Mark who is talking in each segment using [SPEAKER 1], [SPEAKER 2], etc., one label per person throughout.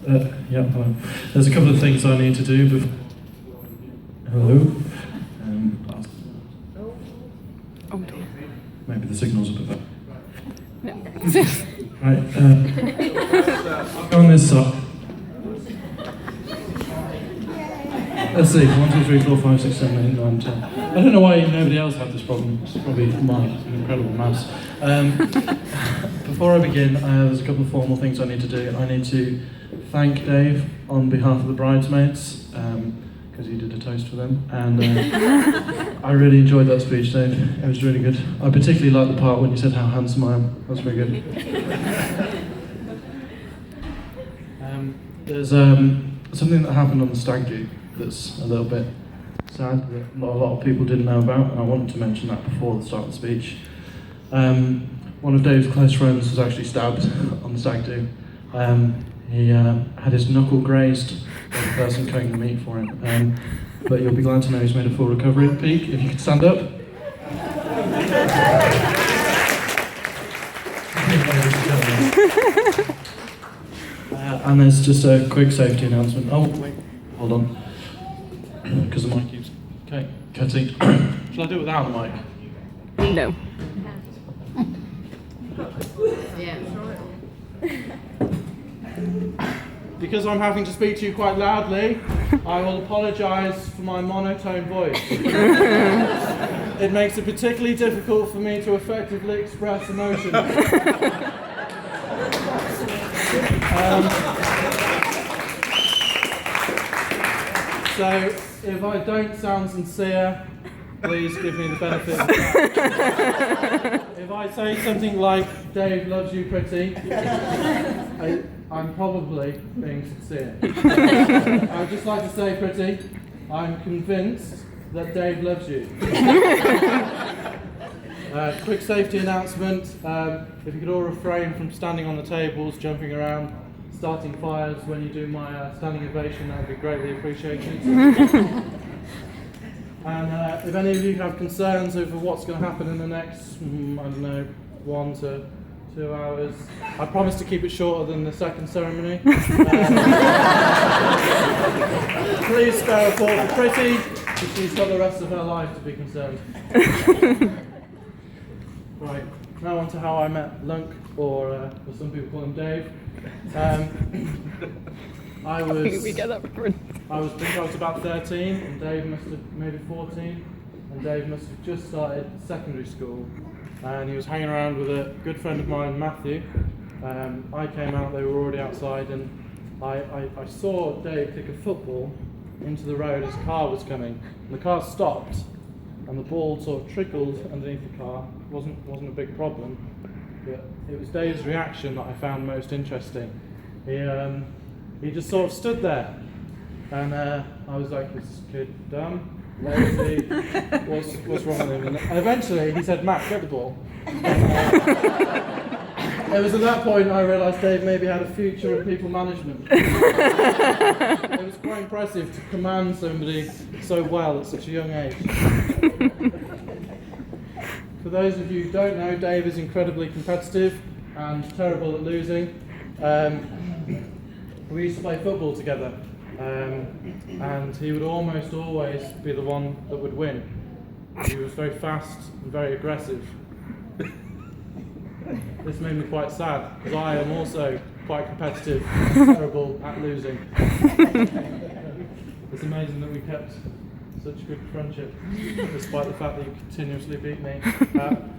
[SPEAKER 1] Yeah, hello. There's a couple of things I need to do before. Hello. Maybe the signal's a bit better. Right. I'll go on this side. Let's see. 1, 2, 3, 4, 5, 6, 7, 8, 9, 10. I don't know why nobody else had this problem. It's probably my incredible mouse. Before I begin, there's a couple of formal things I need to do. I need to thank Dave on behalf of the bridesmaids, because he did a toast for them, and I really enjoyed that speech, Dave. It was really good. I particularly liked the part when you said how handsome I am. That was very good. There's something that happened on the stag do that's a little bit sad, that not a lot of people didn't know about, and I wanted to mention that before the start of the speech. One of Dave's close friends was actually stabbed on the stag do. He had his knuckle grazed by the person cutting the meat for him. But you'll be glad to know he's made a full recovery at the peak. If you could stand up. And there's just a quick safety announcement. Oh, wait, hold on. Because the mic keeps cutting. Shall I do it without the mic?
[SPEAKER 2] No.
[SPEAKER 1] Because I'm having to speak to you quite loudly, I will apologise for my monotone voice. It makes it particularly difficult for me to effectively express emotion. So, if I don't sound sincere, please give me the benefit of the doubt. If I say something like, Dave loves you, Preeti, I'm probably being sincere. I'd just like to say, Preeti, I'm convinced that Dave loves you. Quick safety announcement, if you could all refrain from standing on the tables, jumping around, starting fires when you do my standing ovation, that would be greatly appreciated. And if any of you have concerns over what's going to happen in the next, I don't know, 1 to 2 hours, I promise to keep it shorter than the second ceremony. Please spare a thought for Preeti, because she's got the rest of her life to be concerned. Right, now on to how I met Lunk, or some people call him Dave. I think I was about 13, and Dave must have maybe 14, and Dave must have just started secondary school, and he was hanging around with a good friend of mine, Matthew. I came out, they were already outside, and I saw Dave kick a football into the road as a car was coming, and the car stopped, and the ball sort of trickled underneath the car. It wasn't a big problem, but it was Dave's reaction that I found most interesting. He just sort of stood there, and I was like, "Is this kid dumb? Lazy? What's wrong with him?" And eventually he said, "Matt, get the ball." It was at that point I realised Dave maybe had a future in people management. It was quite impressive to command somebody so well at such a young age. For those of you who don't know, Dave is incredibly competitive and terrible at losing. We used to play football together, and he would almost always be the one that would win. He was very fast and very aggressive. This made me quite sad, because I am also quite competitive and terrible at losing. It's amazing that we kept such a good friendship, despite the fact that you continuously beat me.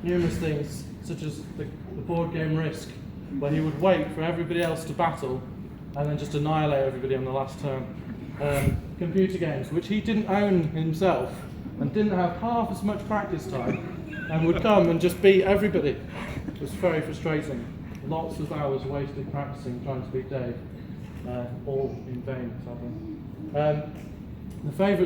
[SPEAKER 1] Numerous things, such as the board game Risk, where he would wait for everybody else to battle, and then just annihilate everybody on the last turn. Computer games, which he didn't own himself, and didn't have half as much practice time, and would come and just beat everybody. It was very frustrating. Lots of hours wasted practicing, trying to beat Dave, all in vain, sadly. The favourite